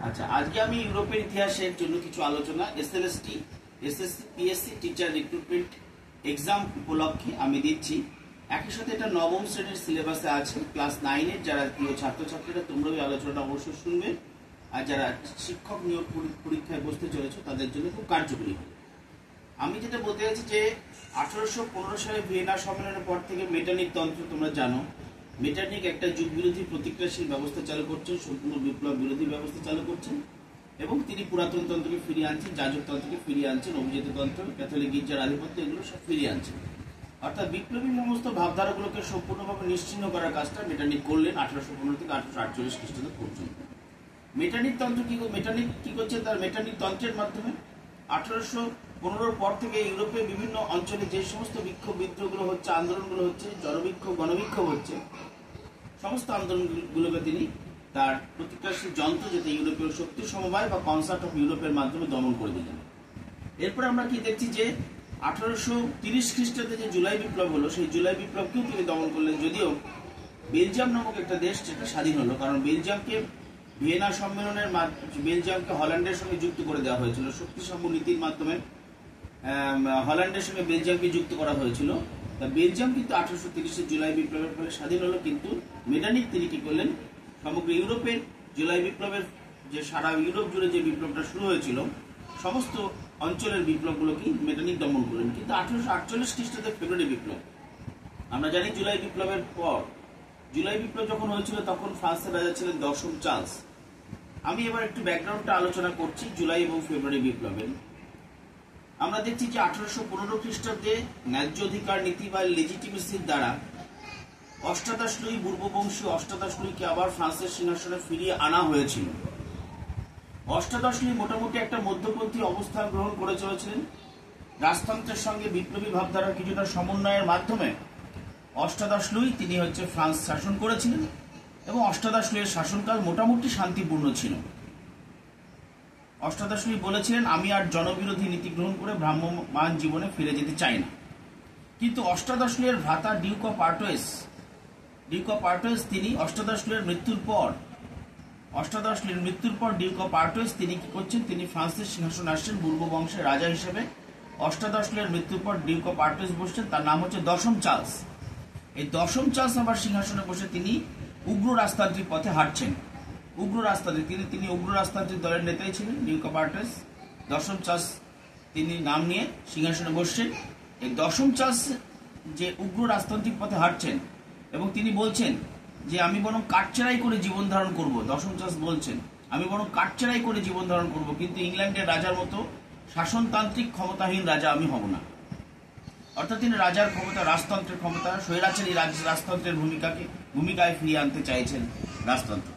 আচ্ছা, আজকে আমি ইউরোপের ইতিহাসের জন্য কিছু আলোচনা SSC PSC teacher recruitment exam উপলক্ষে আমি দিচ্ছি। একই সাথে এটা নবম শ্রেণীর সিলেবাসে আছে। ক্লাস 9-এর যারা প্রিয় ছাত্রছাত্রীরা তোমরা ওই আলোচনাটা অবশ্যই শুনবে, আর যারা শিক্ষক নিয়োগ পরীক্ষায় বসতে চলেছ তাদের জন্য খুব কার্যকরী হবে। আমি যেটা বলতে চাইছি যে 1815 সালে ভিয়েনা সম্মেলনের পর থেকে মেটার্নিক তন্ত্র তোমরা জানো। মেটার্নিক একটা যুগ বিরোধী প্রতিক্রিয়াশীল ব্যবস্থা চালু করছেন, সম্পূর্ণ বিপ্লব বিরোধী ব্যবস্থা চালু করছেন, এবং তিনি পুরাতন তন্ত্রকে ফিরিয়ে আনছেন, যাজকতন্ত্রকে ফিরিয়ে আনছেন, অভিজাত তন্ত্র, ক্যাথলিক গির্জার আধিপত্য, এগুলো সব ফিরিয়ে আনছেন। অর্থাৎ বিপ্লবী সমস্ত ভাবধারাগুলোকে সম্পূর্ণভাবে নিশ্চিহ্ন করার কাজটা মেটার্নিক করলেন 1815 থেকে 1848 খ্রিস্টাব্দ পর্যন্ত। মেটার্নিক তন্ত্র মেটার্নিক কি করছে? তার মেটার্নিক তন্ত্রের মাধ্যমে 1815 পর থেকে ইউরোপে বিভিন্ন অঞ্চলে যে সমস্ত বিক্ষোভ বিদ্রোহগুলো হচ্ছে, আন্দোলনগুলো হচ্ছে, জনবিক্ষোভ গণবিক্ষোভ হচ্ছে, সমস্ত আন্দোলনগুলোকে তিনি তার প্রতিক্রিয়াশীল যন্ত্র, যেটা ইউরোপীয় শক্তি সমবায় বা কনসার্ট অফ ইউরোপের মাধ্যমে দমন করে দিলেন। এরপরে আমরা কি দেখছি যে 1830 খ্রিস্টাব্দে যে জুলাই বিপ্লব হলো, সেই জুলাই বিপ্লবকেও তিনি দমন করলেন। যদিও বেলজিয়াম নামক একটা দেশ যেটা স্বাধীন হলো, কারণ বেলজিয়ামকে ভিয়েনা সম্মেলনের বেলজিয়ামকে হল্যান্ডের সঙ্গে যুক্ত করে দেওয়া হয়েছিল। শক্তিসম্ভ নীতির মাধ্যমে হল্যান্ডের সঙ্গে বেলজিয়ামকে যুক্ত করা হয়েছিল। তা বেলজিয়াম কিন্তু 1830 জুলাই বিপ্লবের ফলে স্বাধীন হলো, কিন্তু মেটার্নিক তিনি কি করলেন? সমগ্র ইউরোপের জুলাই বিপ্লবের যে সারা ইউরোপ জুড়ে যে বিপ্লবটা শুরু হয়েছিল, সমস্ত অঞ্চলের বিপ্লবগুলোকে মেটার্নিক দমন করলেন। কিন্তু 1848 খ্রিস্টাব্দে ফেব্রুয়ারি বিপ্লব, আমরা জানি জুলাই বিপ্লবের পর, জুলাই বিপ্লব যখন হয়েছিল তখন ফ্রান্সের রাজা ছিলেন 10ম চার্লস। আমি এবার একটু ব্যাকগ্রাউন্ডটা আলোচনা করছি জুলাই এবং ফেব্রুয়ারি বিপ্লবের। আমরা দেখছি যে 1815 খ্রিস্টাব্দে ন্যায্য অধিকার নীতি বা লেজিটিমেসির দ্বারা অষ্টাদশ লুই পূর্ববংশী অষ্টাদশ লুইকে আবার ফ্রান্সের সিংহাসনে ফিরিয়ে আনা হয়েছিল। অষ্টাদশ লুই মোটামুটি একটা মধ্যপন্থী অবস্থান গ্রহণ করে চলেছিলেন। রাজতন্ত্রের সঙ্গে বিপ্লবী ভাবধারার কিছুটা সমন্বয়ের মাধ্যমে অষ্টাদশ লুই তিনি ফ্রান্স শাসন করেছিলেন, এবং অষ্টাদশ লুইয়ের শাসনকাল মোটামুটি শান্তিপূর্ণ ছিল। অষ্টাদশ লুই বলেছিলেন, আমি আর জনবিরোধী নীতি গ্রহণ করে ভ্রাম্যমান জীবনে ফিরে যেতে চাই না। কিন্তু অষ্টাদশ লুইয়ের ভ্রাতা ডিউক অফ আর্টোয়েস তিনি অষ্টাদশ লুইয়ের মৃত্যুর পর ডিউক অফ আর্টোয়েস তিনি কি করছেন? তিনি ফ্রান্সের সিংহাসনে আসছেন বুর্ব বংশের রাজা হিসেবে। অষ্টাদশ লুইয়ের মৃত্যুর পর ডিউক অফ আর্টোয়েস বসছেন, তার নাম হচ্ছে 10ম চার্লস। এই 10ম চার্লস আবার সিংহাসনে বসে তিনি উগ্র রাজতান্ত্রিক পথে হাঁটছেন। তিনি উগ্র রাজতান্ত্রিক দলের নেতাই ছিলেন। ডিউক অফ আর্টোয়েস 10ম চার্লস তিনি নাম নিয়ে সিংহাসনে বসছেন। এই 10ম চার্লস যে উগ্র রাজতান্ত্রিক পথে হাঁটছেন, এবং তিনি বলছেন যে আমি বরং কাঠচেরাই করে জীবন ধারণ করবো। 10ম চার্লস বলছেন, আমি বরং কাঠচেরাই করে জীবন ধারণ করবো, কিন্তু ইংল্যান্ডের রাজার মতো শাসনতান্ত্রিক ক্ষমতাহীন রাজা আমি হব না। অর্থাৎ তিনি রাজার ক্ষমতা, রাজতন্ত্রের ক্ষমতা, স্বৈরাচারী রাজতন্ত্রের ভূমিকায় ফিরিয়ে আনতে চাইছেন রাজতন্ত্রকে।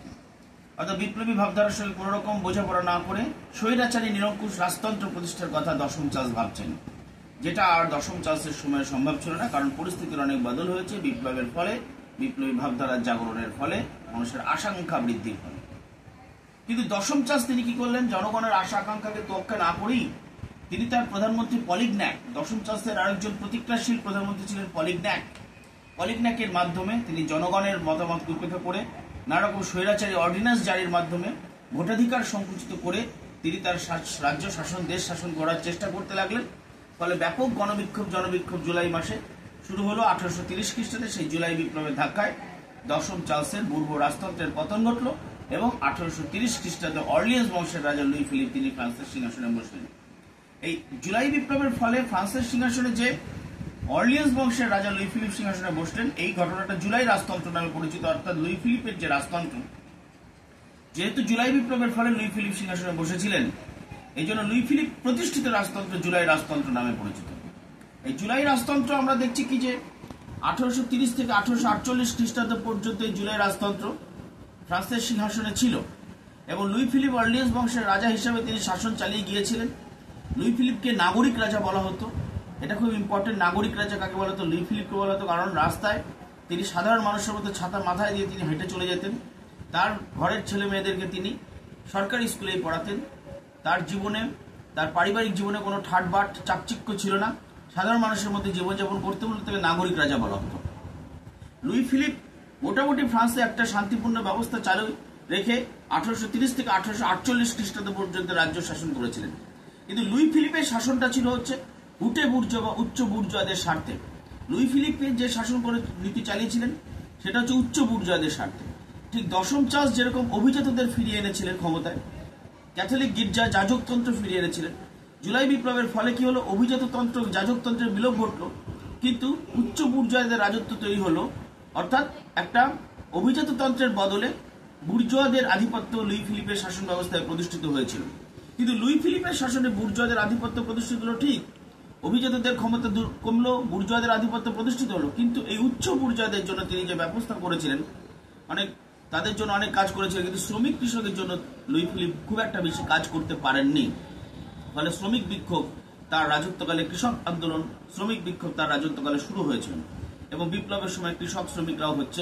অর্থাৎ বিপ্লবী ভাবধারার সঙ্গে কোনো রকম বোঝাপড়া না করে স্বৈরাচারী নিরঙ্কুশ রাজতন্ত্র প্রতিষ্ঠার কথা 10ম চার্লস ভাবছেন, যেটা আর 10ম চার্লসের সময় সম্ভব ছিল না, কারণ পরিস্থিতির অনেক বদল হয়েছে বিপ্লবের ফলে, বিপ্লবী ভাবধারার জাগরণের ফলে, মানুষের আশা-আকাঙ্ক্ষা বৃদ্ধির ফলে। কিন্তু 10ম চার্লস তিনি কি করলেন? জনগণের আশা আকাঙ্ক্ষাকে তোয়াক্কা না করেই তিনি তার প্রধানমন্ত্রী পলিগন্যাক, 10ম চার্লসের আরেকজন প্রতিক্রিয়াশীল প্রধানমন্ত্রী ছিলেন পলিগন্যাকের মাধ্যমে তিনি জনগণের মতামতকে উপেক্ষা করে নানা রকম স্বৈরাচারী অর্ডিন্যান্স জারির মাধ্যমে ভোটাধিকার সংকুচিত করে তিনি তার রাজ্য শাসন, দেশ শাসন করার চেষ্টা করতে লাগলেন। ফলে ব্যাপক জনবিক্ষোভ জুলাই মাসে শুরু হলো 1830 খ্রিস্টাব্দে। সেই জুলাই বিপ্লবের ধাক্কায় 10ম চার্লসের পূর্ব রাজতন্ত্রের পতন ঘটল, এবং 1830 খ্রিস্টাব্দে অর্লিয়েন্স বংশের রাজা লুই ফিলিপ তিনি ফ্রান্সের সিংহাসনে বসলেন। এই জুলাই বিপ্লবের ফলে ফ্রান্সের সিংহাসনে যে অর্লিয়েন্স বংশের রাজা লুই ফিলিপ সিংহাসনে বসলেন, এই ঘটনাটা জুলাই রাজতন্ত্র নামে পরিচিত। অর্থাৎ লুই ফিলিপের যে রাজতন্ত্র, যেহেতু জুলাই বিপ্লবের ফলে লুই ফিলিপ সিংহাসনে বসেছিলেন, এই জন্য লুই ফিলিপ প্রতিষ্ঠিত রাজতন্ত্র জুলাই রাজতন্ত্র নামে পরিচিত। এই জুলাই রাজতন্ত্র আমরা দেখছি কি যে 1830 থেকে 1848 খ্রিস্টাব্দ পর্যন্ত এই জুলাই রাজতন্ত্র ফ্রান্সের সিংহাসনে ছিল, এবং লুই ফিলিপ অর্লিয়েন্স বংশের রাজা হিসেবে তিনি শাসন চালিয়ে গিয়েছিলেন। লুই ফিলিপকে নাগরিক রাজা বলা হতো। এটা খুব ইম্পর্টেন্ট। নাগরিক রাজা কাকে বলা হতো? লুই ফিলিপকে বলা হতো, কারণ রাস্তায় তিনি সাধারণ মানুষের মতো ছাতা মাথায় দিয়ে তিনি হেঁটে চলে যেতেন। তার ঘরের ছেলে মেয়েদেরকে তিনি সরকারি স্কুলেই পড়াতেন। তার জীবনে, তার পারিবারিক জীবনে কোনো ঠাটবাট চাকচিক্য ছিল না। সাধারণ মানুষের মধ্যে জীবনযাপন করতে বলে তাকে নাগরিক রাজা বলা হতো। লুই ফিলিপ মোটামুটি ফ্রান্সে একটা শান্তিপূর্ণ ব্যবস্থা রেখে 1830 থেকে 1848 খ্রিস্টাব্দ পর্যন্ত রাজ্য শাসন করেছিলেন। কিন্তু লুই ফিলিপের শাসনটা ছিল হচ্ছে উঠে বুর্জোয়া বা উচ্চ বুর্জোয়াদের স্বার্থে। লুই ফিলিপের যে শাসন করে নীতি চালিয়েছিলেন সেটা হচ্ছে উচ্চ বুর্জোয়াদের স্বার্থে। ঠিক দশম চার্লস যেরকম অভিজাতদের ফিরিয়ে এনেছিলেন ক্ষমতায়, ক্যাথলিক গির্জা যাজকতন্ত্র ফিরিয়ে এনেছিলেন, জুলাই বিপ্লবের ফলে কি হলো, অভিজাততন্ত্র যাজকতন্ত্রের বিলোপ ঘটল, কিন্তু উচ্চ বুর্জোয়াদের রাজত্ব তৈরি হলো। অর্থাৎ একটা অভিজাততন্ত্রের বদলে বুর্জোয়াদের আধিপত্য লুই ফিলিপের শাসন ব্যবস্থায় প্রতিষ্ঠিত হয়েছিল। কিন্তু লুই ফিলিপের শাসনে বুর্জোয়াদের আধিপত্য প্রতিষ্ঠিত হলো ঠিক, অভিজাতদের ক্ষমতা কমলো, বুর্জোয়াদের আধিপত্য প্রতিষ্ঠিত হলো। কিন্তু এই উচ্চ বুর্জোয়াদের জন্য তিনি যে ব্যবস্থা করেছিলেন, তাদের জন্য অনেক কাজ করেছিলেন, কিন্তু শ্রমিক কৃষকের জন্য লুই ফিলিপ খুব একটা বেশি কাজ করতে পারেননি। ফলে শ্রমিক বিক্ষোভ তার রাজত্বকালে, কৃষক আন্দোলন, শ্রমিক বিক্ষোভ তার রাজত্বকালে শুরু হয়েছিল। এবং বিপ্লবের সময় কৃষক শ্রমিকরাও হচ্ছে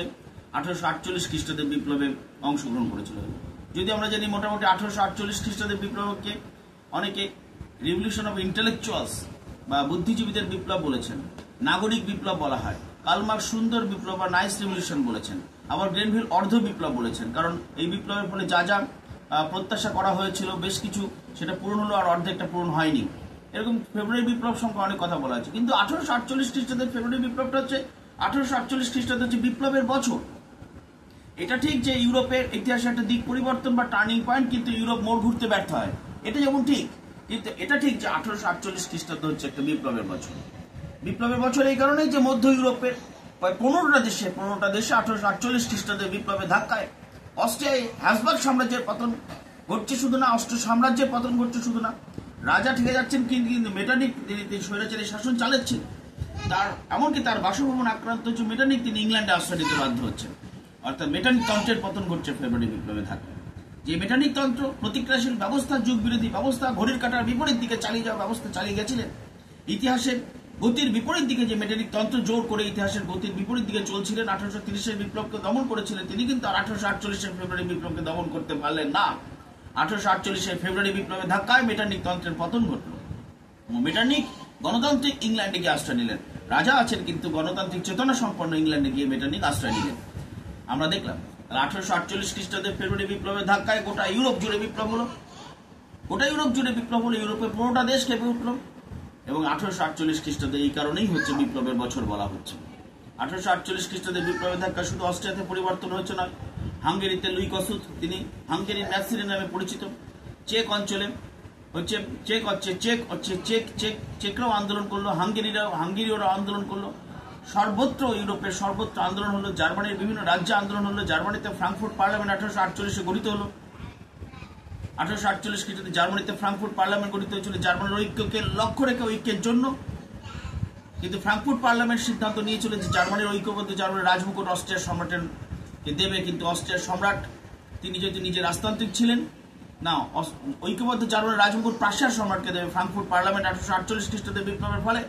1848 খ্রিস্টাব্দের বিপ্লবে অংশগ্রহণ করেছিল। যদি আমরা জানি মোটামুটি 1848 খ্রিস্টাব্দের বিপ্লবকে অনেকে রিভলিউশন অফ ইন্টেলেকচুয়ালস বা বুদ্ধিজীবীদের বিপ্লব বলেছেন, নাগরিক বিপ্লব বলা হয়, কার্ল মার্কস সুন্দর বিপ্লব বা নাইস রিভলিউশন বলেছেন, আবার গ্রেনভিল অর্ধ বিপ্লব বলেছেন। কারণ এই বিপ্লবের ফলে যা যা প্রত্যাশা করা হয়েছিল বেশ কিছু সেটা পূরণ হলো, আর অর্ধেকটা পূরণ হয়নি। এরকম ফেব্রুয়ারি বিপ্লব সম্পর্কে অনেক কথা বলা হয়েছে। কিন্তু 1848 খ্রিস্টাব্দের ফেব্রুয়ারি বিপ্লবটা হচ্ছে 1848 খ্রিস্টাব্দ হচ্ছে বিপ্লবের বছর। এটা ঠিক যে ইউরোপের ইতিহাসে একটা দিক পরিবর্তন বা টার্নিং পয়েন্ট, কিন্তু ইউরোপ মোড় ঘুরতে ব্যর্থ হয়, এটা যেমন ঠিক। কিন্তু এটা ঠিক যে 1848 খ্রিস্টাব্দ হচ্ছে একটা বিপ্লবের বছর। বিপ্লবের বছর এই কারণেই যে মধ্য ইউরোপের প্রায় 15টা দেশে 1848 খ্রিস্টাব্দের বিপ্লবের ধাক্কায় অস্ট্রিয়ায় হ্যাসবার্গ সাম্রাজ্যের পতন ঘটছে শুধু না, অস্ট্রিয়া সাম্রাজ্যের পতন ঘটছে শুধু না, রাজা ঠেকে যাচ্ছেন, কিন্তু মেটার্নিক তিনি স্বৈরাচারী শাসন চালাচ্ছেন। এমনকি তার বাসভবন আক্রান্ত হচ্ছে মেটার্নিক, তিনি ইংল্যান্ডে আশ্রয় নিতে বাধ্য হচ্ছেন। অর্থাৎ মেটার্নিক তন্ত্রের পতন ঘটছে ফেব্রুয়ারি বিপ্লবে ধাক্কা। যে মেটার্নিক তন্ত্র প্রতিক্রিয়াশীল ব্যবস্থা, যুগ বিরোধী ব্যবস্থা, ঘড়ির কাঁটার বিপরীত দিকে চালিয়ে যাওয়া ব্যবস্থা চালিয়ে গেছিলেন, ইতিহাসের গতির বিপরীত দিকে যে মেটার্নিক তন্ত্র জোর করে ইতিহাসের গতির বিপরীত দিকে চলছিলেন, 1830-এর বিপ্লবকে দমন করেছিলেন তিনি, কিন্তু আর 1848-এর ফেব্রুয়ারি বিপ্লবকে দমন করতে পারলেন না। 1848-এর ফেব্রুয়ারি বিপ্লবের ধাক্কায় মেটার্নিক তন্ত্রের পতন ঘটল। মেটার্নিক গণতান্ত্রিক ইংল্যান্ডে গিয়ে আশ্রয় নিলেন, রাজা আছেন কিন্তু গণতান্ত্রিক চেতনা সম্পন্ন ইংল্যান্ডে গিয়ে মেটার্নিক আশ্রয় নিলেন। আমরা দেখলাম 1848 খ্রিস্টাব্দের ফেব্রুয়ারি বিপ্লবের ধাক্কায় গোটা ইউরোপ জুড়ে বিপ্লব হলো, ইউরোপের 15টা দেশ কেঁপে উঠল। এবং 1848 খ্রিস্টাব্দে এই কারণেই হচ্ছে বিপ্লবের বছর বলা হচ্ছে। 1848 খ্রিস্টাব্দে বিপ্লবের ধাক্কা শুধু অস্ট্রিয়াতে পরিবর্তন হয়েছে নয়, হাঙ্গেরিতে লুই কসুত, তিনি হাঙ্গেরির ন্যাসিরি নামে পরিচিত, চেক অঞ্চলে চেকরাও আন্দোলন করলো, হাঙ্গেরিরাও আন্দোলন করলো, সর্বত্র ইউরোপের সর্বত্র আন্দোলন হলো, জার্মানির বিভিন্ন রাজ্যে আন্দোলন হলো। জার্মানিতে ফ্রাঙ্কফুর্ট পার্লামেন্ট 1848-এ গঠিত হলো। 1848 খ্রিস্টাব্দে জার্মানিতে ফ্রাঙ্কফুর্ট পার্লামেন্ট গঠিত হয়েছিল জার্মানির ঐক্যকে লক্ষ্য রেখে, ঐক্যের জন্য। কিন্তু ফ্রাঙ্কফুর্ট পার্লামেন্ট সিদ্ধান্ত নিয়েছিল যে জার্মানির ঐক্যবদ্ধ জার্মানির রাজমুকুট অস্ট্রিয়ার সম্রাটকে দেবে, কিন্তু অস্ট্রিয়ার সম্রাট তিনি যদি নিজে রাজতান্ত্রিক ছিলেন না, ঐক্যবদ্ধ জার্মানির রাজমুকুট প্রাশিয়ার সম্রাটকে দেবে। ফ্রাঙ্কফুর্ট পার্লামেন্ট 1848 খ্রিস্টাব্দের বিপ্লবের ফলে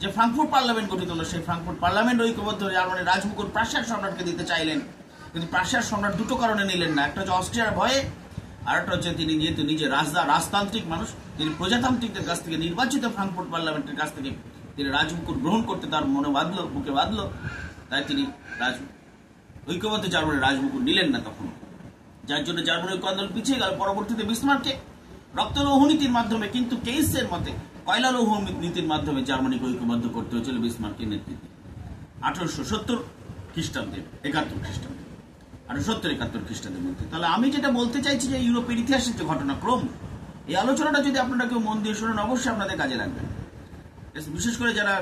যে ফ্রাঙ্কফুর্ট পার্লামেন্ট গঠিত হলো, সেই ফ্রাঙ্কফুর্ট পার্লামেন্ট ঐক্যবদ্ধ জার্মানির রাজমুকুট প্রাশিয়ার সম্রাটকে দিতে চাইলেন, কিন্তু প্রাশিয়ার সম্রাট দুটো কারণে নিলেন না। একটা হচ্ছে অস্ট্রিয়ার ভয়ে, আর একটা হচ্ছে তিনি যেহেতু নিজে রাজতান্ত্রিক মানুষ, তিনি প্রজাতান্ত্রিকদের কাছ থেকে নির্বাচিত ফ্রাঙ্কফুর্ট পার্লামেন্টের কাছ থেকে তিনি রাজমুকুট গ্রহণ করতে তার বুকে বাঁধলো, তাই তিনি ঐক্যবদ্ধ জার্মানির রাজমুকুট নিলেন না তখন, যার জন্য জার্মানি ঐক্য আন্দোলন পিছিয়ে গেল। পরবর্তীতে বিসমার্কে রক্তলৌহ নীতির মাধ্যমে, কিন্তু কেইসের মতে কয়লা লৌহ নীতির মাধ্যমে জার্মানিকে ঐক্যবদ্ধ করতে হয়েছিল বিসমার্কের নেতৃত্বে 1870 খ্রিস্টাব্দে 71 খ্রিস্টাব্দে 1870-71 খ্রিস্টাব্দের মধ্যে। তাহলে আমি যেটা বলতে চাইছি যে ইউরোপের ইতিহাসের যে ঘটনাক্রম, এই আলোচনাটা যদি আপনারা কেউ মন দিয়ে শোনেন অবশ্যই আপনাদের কাজে লাগবে, বিশেষ করে যারা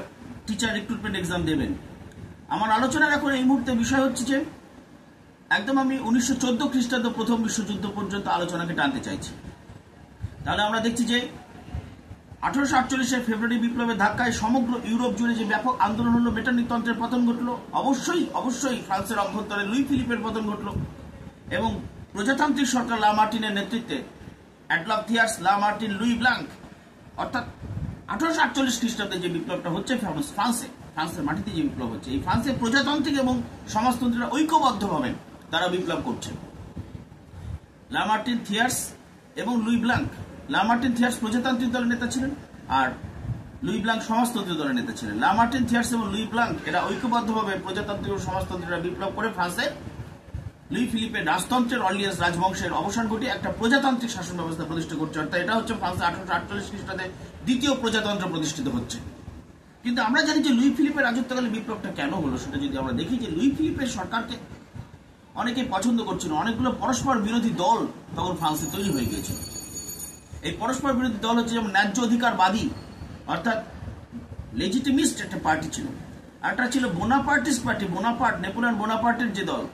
টিচার রিক্রুটমেন্ট এক্সাম দেবেন। আমার আলোচনার এখন এই মুহূর্তে বিষয় হচ্ছে যে একদম আমি 1914 খ্রিস্টাব্দ প্রথম বিশ্বযুদ্ধ পর্যন্ত আলোচনাকে টানতে চাইছি। তাহলে আমরা দেখছি যে 1848-এর ফেব্রুয়ারি বিপ্লবের ধাক্কায় সমগ্র ইউরোপ জুড়ে যে ব্যাপক আন্দোলন হলো, মেটার্নিক তন্ত্রের পতন ঘটলো, অবশ্যই ফ্রান্সের অভ্যন্তরে লুই ফিলিপের পতন ঘটলো, এবং প্রজাতান্ত্রিক সরকার লা মার্টিনের নেতৃত্বে অ্যাডলফ থিয়ার্স, লা মার্টিন, লুই ব্লাঙ্ক, অর্থাৎ 1848 খ্রিস্টাব্দে যে বিপ্লবটা হচ্ছে ফ্রান্সের মাটিতে যে বিপ্লব হচ্ছে, এই ফ্রান্সের প্রজাতান্ত্রিক এবং সমাজতন্ত্রীরা ঐক্যবদ্ধভাবে তারা বিপ্লব করছে। লা মার্টিন, থিয়ার্স এবং লুই ব্লাঙ্ক, লা মার্টিন থিয়ার্স প্রজাতান্ত্রিক দলের নেতা ছিলেন, আর লুই ব্লাঙ্ক সমাজতন্ত্রী দলের নেতা ছিলেন। লা মার্টিন, থিয়ার্স এবং লুই ব্লাঙ্ক এরা ঐক্যবদ্ধভাবে প্রজাতান্ত্রিক ও সমাজতন্ত্রীরা বিপ্লব করে ফ্রান্সের লুই ফিলিপের রাজতন্ত্রের অর্লিয়াস রাজবংশের অবসান ঘটিয়ে একটা প্রজাতান্ত্রিক শাসন ব্যবস্থা প্রতিষ্ঠা করছে। অর্থাৎ এটা হচ্ছে ফ্রান্সে 1848 খ্রিস্টাব্দে দ্বিতীয় প্রজাতন্ত্র প্রতিষ্ঠিত হচ্ছে। কিন্তু আমরা জানি যে লুই ফিলিপের রাজত্বকালে বিপ্লবটা কেন হলো, সেটা যদি আমরা দেখি যে লুই ফিলিপের সরকারকে অনেকে পছন্দ করছিল, অনেকগুলো পরস্পর বিরোধী দল তখন ফ্রান্সে তৈরি হয়ে গিয়েছিল। এই পরস্পর বিরোধী দল হচ্ছে যেমন ন্যায্য অধিকারবাদী অর্থাৎ লেজিটিমিস্ট একটা পার্টি ছিল, একটা ছিল বোনাপার্টিস্ট পার্টি, নেপোলিয়ন বোনাপার্টের যে দল,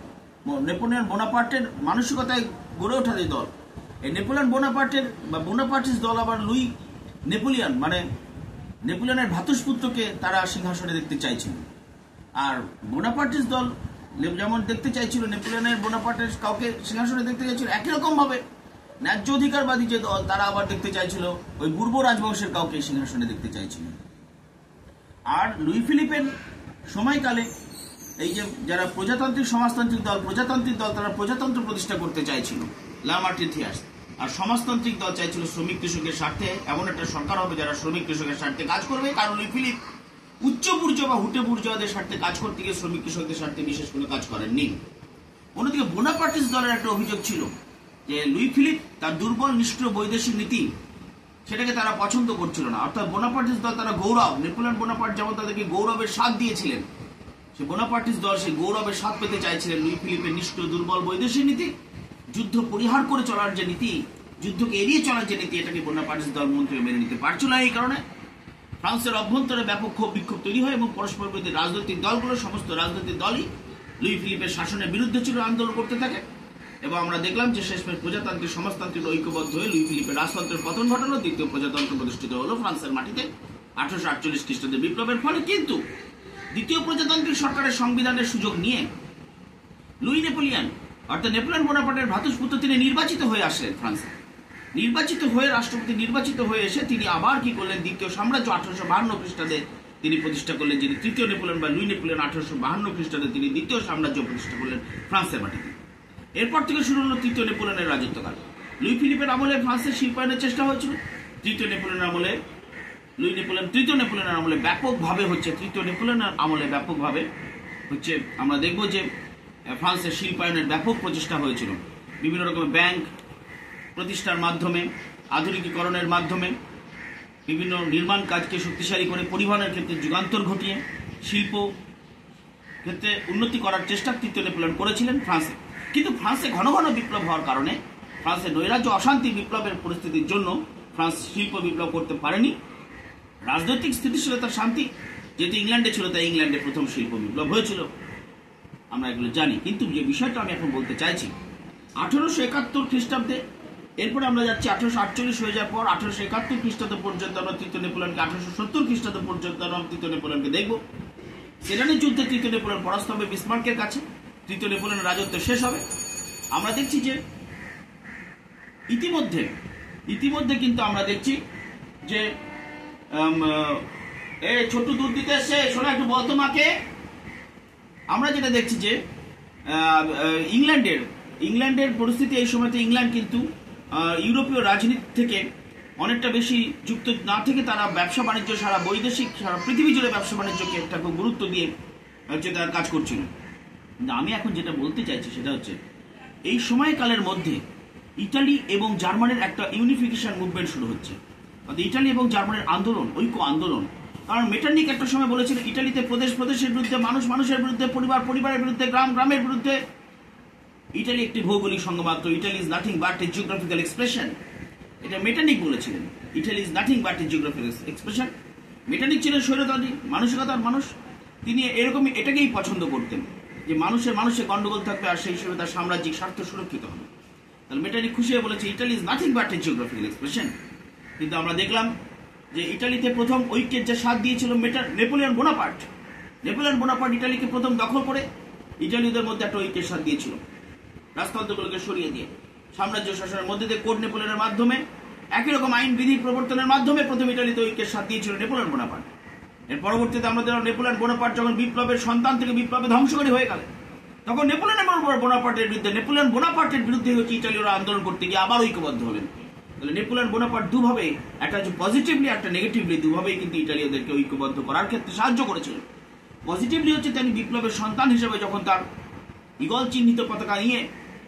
নেপোলিয়ন বোনাপার্টের মানসিকতায় গড়ে ওঠা যে দল। এই নেপোলিয়ন বোনাপার্টের বা বোনাপার্টিস্ট দল আবার লুই নেপোলিয়ন মানে নেপোলিয়নের ভ্রাতুষ্পুত্রকে তারা সিংহাসনে দেখতে চাইছিল। আর বোনাপার্টিস্ট দল যেমন দেখতে চাইছিল নেপোলিয়নের বোনাপার্টের কাউকে সিংহাসনে দেখতে চাইছিল, একই রকম ভাবে ন্যায্য অধিকারবাদী যে দল তারা আবার দেখতে চাইছিল ওই বুর্বো রাজবংশের কাউকে সিংহাসনে দেখতে চাইছিল। আর লুই ফিলিপের সময়কালে এই যে যারা প্রজাতান্ত্রিক সমাজতান্ত্রিক দল তারা প্রজাতন্ত্র প্রতিষ্ঠা করতে চাইছিল, লা মার্টিথিয়াস। আর সমাজতান্ত্রিক দল চাইছিল শ্রমিক কৃষকের স্বার্থে এমন একটা সরকার হবে যারা শ্রমিক কৃষকের স্বার্থে কাজ করবে। কারণ লুই ফিলিপ উচ্চ বুর্জোয়া বা হুটে বুর্জোয়াদের স্বার্থে কাজ করতে গিয়ে শ্রমিক কৃষকদের স্বার্থে বিশেষ কোনো কাজ করেননি। অন্যদিকে বোনাপার্টিস্ট দলের একটা অভিযোগ ছিল যে লুই ফিলিপ তার দুর্বল নিষ্ক্রিয় বৈদেশিক নীতি সেটাকে তারা পছন্দ করছিল না। অর্থাৎ বোনাপার্টিস্ট দল তারা গৌরব, নেপোলিয়ন বোনাপার্ট যেমন তাদেরকে গৌরবের স্বাদ দিয়েছিলেন, সে বোনাপার্টিস্ট দল সেই গৌরবের স্বাদ পেতে চাইছিলেন লুই ফিলিপের নিষ্ক্রিয় দুর্বল বৈদেশিক নীতি, যুদ্ধ পরিহার করে চলার যে নীতি, যুদ্ধকে এড়িয়ে চলার যে নীতি, এটাকে বোনাপার্টিস্ট দল মন্ত্রী মেনে নিতে পারছিল না। এই কারণে ফ্রান্সের অভ্যন্তরে ব্যাপক ক্ষোভ বিক্ষোভ তৈরি হয় এবং পরস্পর বিরোধী রাজনৈতিক দলগুলো, সমস্ত রাজনৈতিক দলই লুই ফিলিপের শাসনের বিরুদ্ধে ছিল, আন্দোলন করতে থাকে। এবং আমরা দেখলাম যে শেষমেশ প্রজাতান্ত্রিক সমাজতান্ত্রিক ঐক্যবদ্ধ হয়ে লুই ফিলিপের রাজতন্ত্রের পতন ঘটালো, দ্বিতীয় প্রজাতন্ত্র প্রতিষ্ঠিত হলো ফ্রান্সের মাটিতে 1848 খ্রিস্টাব্দে বিপ্লবের ফলে। কিন্তু দ্বিতীয় প্রজাতান্ত্রিক সরকারের সংবিধানের সুযোগ নিয়ে লুই নেপোলিয়ন অর্থাৎ নেপোলিয়ন বোনাপার্টের ভ্রাতুষ্পুত্র তিনি নির্বাচিত হয়ে আসলেন ফ্রান্সে। নির্বাচিত হয়ে রাষ্ট্রপতি নির্বাচিত হয়ে এসে তিনি আবার কি করলেন, দ্বিতীয় সাম্রাজ্য 1852 খ্রিস্টাব্দে তিনি প্রতিষ্ঠা করলেন, যিনি তৃতীয় নেপোলিয়ন বা লুই নেপোলিয়ন 1852 খ্রিস্টাব্দে তিনি দ্বিতীয় সাম্রাজ্য প্রতিষ্ঠা করলেন ফ্রান্সের মাটিতে। এরপর থেকে শুরু হলো তৃতীয় নেপোলিয়নের রাজত্বকাল। লুই ফিলিপের আমলে ফ্রান্সের শিল্পায়নের চেষ্টা হয়েছিল, তৃতীয় নেপোলিয়নের আমলে ব্যাপকভাবে হচ্ছে আমরা দেখব যে ফ্রান্সের শিল্পায়নের ব্যাপক প্রচেষ্টা হয়েছিল। বিভিন্ন রকমের ব্যাংক প্রতিষ্ঠার মাধ্যমে, আধুনিকীকরণের মাধ্যমে, বিভিন্ন নির্মাণ কাজকে শক্তিশালী করে পরিবহনের ক্ষেত্রে যুগান্তর ঘটিয়ে শিল্প ক্ষেত্রে উন্নতি করার চেষ্টা তৃতীয় নেপোলিয়ন করেছিলেন ফ্রান্সে। কিন্তু ফ্রান্সে ঘন ঘন বিপ্লব হওয়ার কারণে, ফ্রান্সের নৈরাজ্য অশান্তি বিপ্লবের পরিস্থিতির জন্য ফ্রান্স শিল্প বিপ্লব করতে পারেনি। রাজনৈতিক স্থিতিশীলতার শান্তি যেহেতু ইংল্যান্ডে ছিল, তাই ইংল্যান্ডে প্রথম শিল্প বিপ্লব হয়েছিল, আমরা এগুলো জানি। কিন্তু যে বিষয়টা আমি এখন বলতে চাইছি, 1871 খ্রিস্টাব্দে, এরপরে আমরা যাচ্ছি 1848 হয়ে যাওয়ার পর 1871 খ্রিস্টাব্দ পর্যন্ত আমরা তৃতীয় নেপোলিয়নকে, 1870 খ্রিস্টাব্দ পর্যন্ত আমরা তৃতীয় নেপোলিয়নকে দেখব। সেডানের যুদ্ধে তৃতীয় নেপোলিয়ন পরাস্ত হবে বিসমার্কের কাছে, তৃতীয় নেপোলিয়নের রাজত্ব শেষ হবে। আমরা দেখছি যে ইতিমধ্যে কিন্তু আমরা দেখছি যে ছোট দূর দিতে এসে শোনা একটু বলতো মাকে। আমরা যেটা দেখছি যে ইংল্যান্ডের পরিস্থিতি এই সময়তে, ইংল্যান্ড কিন্তু ইউরোপীয় রাজনীতি থেকে অনেকটা বেশি যুক্ত না থেকে তারা ব্যবসা বাণিজ্য, সারা পৃথিবী জুড়ে ব্যবসা বাণিজ্যকে একটা খুব গুরুত্ব দিয়ে হচ্ছে তারা কাজ করছিল। আমি এখন যেটা বলতে চাইছি সেটা হচ্ছে এই সময়কালের মধ্যে ইটালি এবং জার্মানির একটা ইউনিফিকেশন মুভমেন্ট শুরু হচ্ছে। ইটালি এবং জার্মানির আন্দোলন, ঐক্য আন্দোলন। কারণ মেটারনিক একটা সময় বলেছিল ইটালিতে প্রদেশের বিরুদ্ধে, মানুষের বিরুদ্ধে, পরিবারের বিরুদ্ধে, গ্রামের বিরুদ্ধে। ইটালি একটি ভৌগোলিক সংঘমাত্র, Italy is nothing but a geographical expression. এটা মেটারনিক বলেছিলেন, Italy is nothing but a geographical expression. Metternich ছিলেন স্বৈরতান্ত্রী মানসিকতার মানুষ, তিনি এরকমই এটাকেই পছন্দ করতেন যে মানুষের গন্ডগোল থাকবে আর সেই হিসেবে তার সাম্রাজ্যিক স্বার্থ সুরক্ষিত হবে। তাহলে মেটারনিক খুশি হয়ে বলেছে Italy is nothing but a geographical expression. কিন্তু আমরা দেখলাম যে ইটালিতে প্রথম ঐক্যের যে স্বাদ দিয়েছিল নেপোলিয়ন বোনাপার্ট ইটালিকে প্রথম দখল করে ইটালিদের মধ্যে একটা ঐক্যের স্বাদ দিয়েছিল, রাজতন্ত্রগুলোকে সরিয়ে দিয়ে সাম্রাজ্য শাসনের মধ্যে দিয়ে কোড নেপোলিয়নের মাধ্যমে, একই রকম আইন বিধি প্রবর্তনের মাধ্যমে প্রথম ইটালিতে ঐক্যের স্বাদ দিয়েছিল নেপোলিয়ন বোনাপার্ট। এর পরবর্তীতে আমরা দেখলাম নেপোলিয়ন বোনাপার্ট যখন বিপ্লবের সন্তান থেকে বিপ্লবে ধ্বংসকারী হয়ে গেল, তখন নেপোলিয়ন বোনাপার্টের বিরুদ্ধে হচ্ছে ইটালিরা আন্দোলন করতে গিয়ে আবার ঐক্যবদ্ধ হলেন। তাহলে নেপোলিয়ন বোনাপার্ট দুভাবে, একটা হচ্ছে পজিটিভলি, একটা নেগেটিভলি, দুভাবেই কিন্তু ইটালিয়াদেরকে ঐক্যবদ্ধ করার ক্ষেত্রে সাহায্য করেছিল। পজিটিভলি হচ্ছে তিনি বিপ্লবের সন্তান হিসেবে যখন তার ঈগল চিহ্নিত পতাকা নিয়ে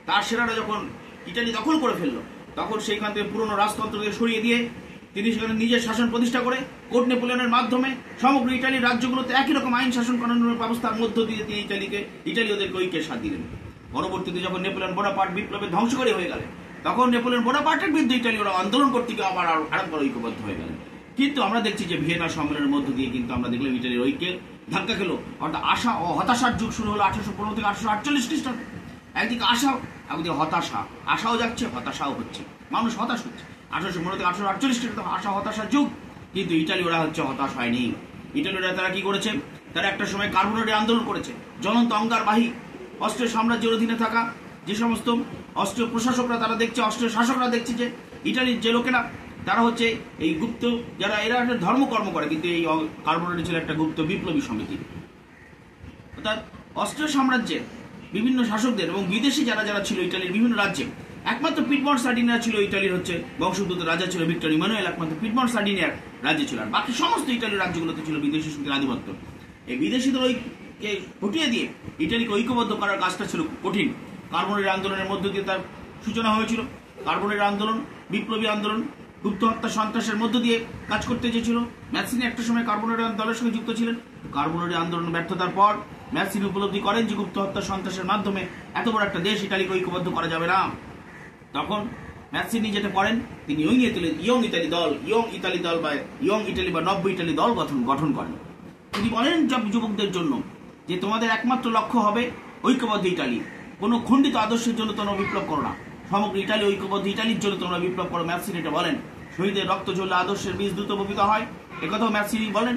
তার সেনারা যখন ইটালি দখল করে ফেললো, তখন সেইখান থেকে পুরনো রাজতন্ত্রকে সরিয়ে দিয়ে তিনি সেখানে নিজের শাসন প্রতিষ্ঠা করে কোর্ট নেপোলিয়নের মাধ্যমে সমগ্র ইটালির রাজ্যগুলোতে একই রকম আইন শাসন করানোর ব্যবস্থার মধ্য দিয়ে তিনি ইটালীয়দেরকে ঐক্যের স্বাদ দিলেন। পরবর্তীতে যখন নেপোলিয়ন বোনাপার্ট বিপ্লবে ধ্বংসকারী হয়ে গেলেন, তখন নেপোলিয়ন বোনাপার্টের বিরুদ্ধে ইটালীয়রা আন্দোলন করতে গিয়ে আবার আরেকবার ঐক্যবদ্ধ হয়ে গেলেন। কিন্তু আমরা দেখছি যে ভিয়েনা সম্মেলনের মধ্য দিয়ে কিন্তু আমরা দেখলাম ইটালির ঐক্যে ধাক্কা খেলো। অর্থাৎ আশা ও হতাশার যুগ শুরু হলো 1815 থেকে 1848 খ্রিস্টাব্দে। একদিকে আশা, একদিকে হতাশা, আশাও যাচ্ছে হতাশাও হচ্ছে, মানুষ হতাশ হচ্ছে। 1815 থেকে 1848 খ্রিস্টাব্দে আশা হতাশার যুগ, কিন্তু ইটালীয়রা হচ্ছে হতাশ হয়নি। ইটালীয়রা তারা কি করেছে, তারা একটা সময় কার্বোনেটে আন্দোলন করেছে। জ্বলন্ত অঙ্গারবাহী অস্ট্রীয় সাম্রাজ্যের অধীনে থাকা যে সমস্ত অস্ট্রীয় প্রশাসকরা তারা দেখছে, অস্ট্রীয় শাসকরা দেখছে যে ইটালির যে লোকেরা তারা হচ্ছে এই গুপ্ত যারা এরা একটা ধর্মকর্ম করে, কিন্তু এই কার্বোনেটে ছিল একটা গুপ্ত বিপ্লবী সমিতি। অর্থাৎ অস্ট্রীয় সাম্রাজ্যের বিভিন্ন শাসকদের এবং বিদেশি যারা যারা ছিল ইটালির বিভিন্ন রাজ্যে, একমাত্র পিডমন্ট সার্ডিনিয়া ছিল ইটালির হচ্ছে বংশোদ্ভূত রাজা ছিল ভিক্টর ইমানুয়েল, একমাত্র পিডমন্ট সার্ডিনিয়ার রাজ্যে ছিল। আর বাকি সমস্ত ইটালির রাজ্যগুলোতে ছিল বিদেশি শক্তির আধিপত্য। এই বিদেশিদের ঐক্যকে হটিয়ে দিয়ে ইটালিকে ঐক্যবদ্ধ করার কাজটা ছিল কঠিন। কার্বোনেট আন্দোলনের মধ্য দিয়ে তার সূচনা হয়েছিল। কার্বোনেট আন্দোলন বিপ্লবী আন্দোলন, গুপ্ত হত্যা সন্ত্রাসের মধ্য দিয়ে কাজ করতে চেয়েছিল। ম্যাসিনি একটা সময় কার্বোনেট দলের সঙ্গে যুক্ত ছিলেন। কার্বোনেট আন্দোলন ব্যর্থতার পর ম্যাসিনি উপলব্ধি করেন যে গুপ্ত হত্যা সন্ত্রাসের মাধ্যমে এত বড় একটা দেশ ইটালিকে ঐক্যবদ্ধ করা যাবে না। তখন ম্যাসিনি যেটা করেন, তিনি ইয়ং ইটালি বা নব্য ইটালি দল গঠন করেন। তিনি বলেন যুবকদের জন্য যে তোমাদের একমাত্র লক্ষ্য হবে ঐক্যবদ্ধ ইটালি, কোনো খণ্ডিত আদর্শের জন্য তোমরা বিপ্লব করো না, সমগ্র ইটালি ঐক্যবদ্ধ ইটালির জন্য তোমরা বিপ্লব করো। ম্যাসিনি এটা বলেন। শহীদের রক্ত ঝরলে আদর্শের বীজ দ্রুত বপিত হয়, একথাও ম্যাসিনি বলেন।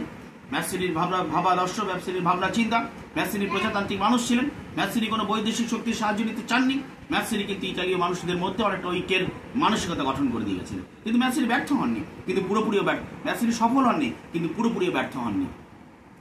ম্যাসিনির ভাবাদর্শ, ম্যাসিনির ভাবনা চিন্তা, ম্যাসিনি প্রজাতান্ত্রিক মানুষ ছিলেন। ম্যাসিনি কোনো বৈদেশিক শক্তির সাহায্য নিতে চাননি। ম্যাসিনি কিন্তু ইটালীয় মানুষদের মধ্যে অনেকটা ঐক্যের মানসিকতা গঠন করে দিয়ে গেছিলেন। কিন্তু ম্যাসিনি ব্যর্থ হননি, কিন্তু পুরোপুরিও ম্যাসিনি সফল হননি, কিন্তু পুরোপুরিও ব্যর্থ হননি।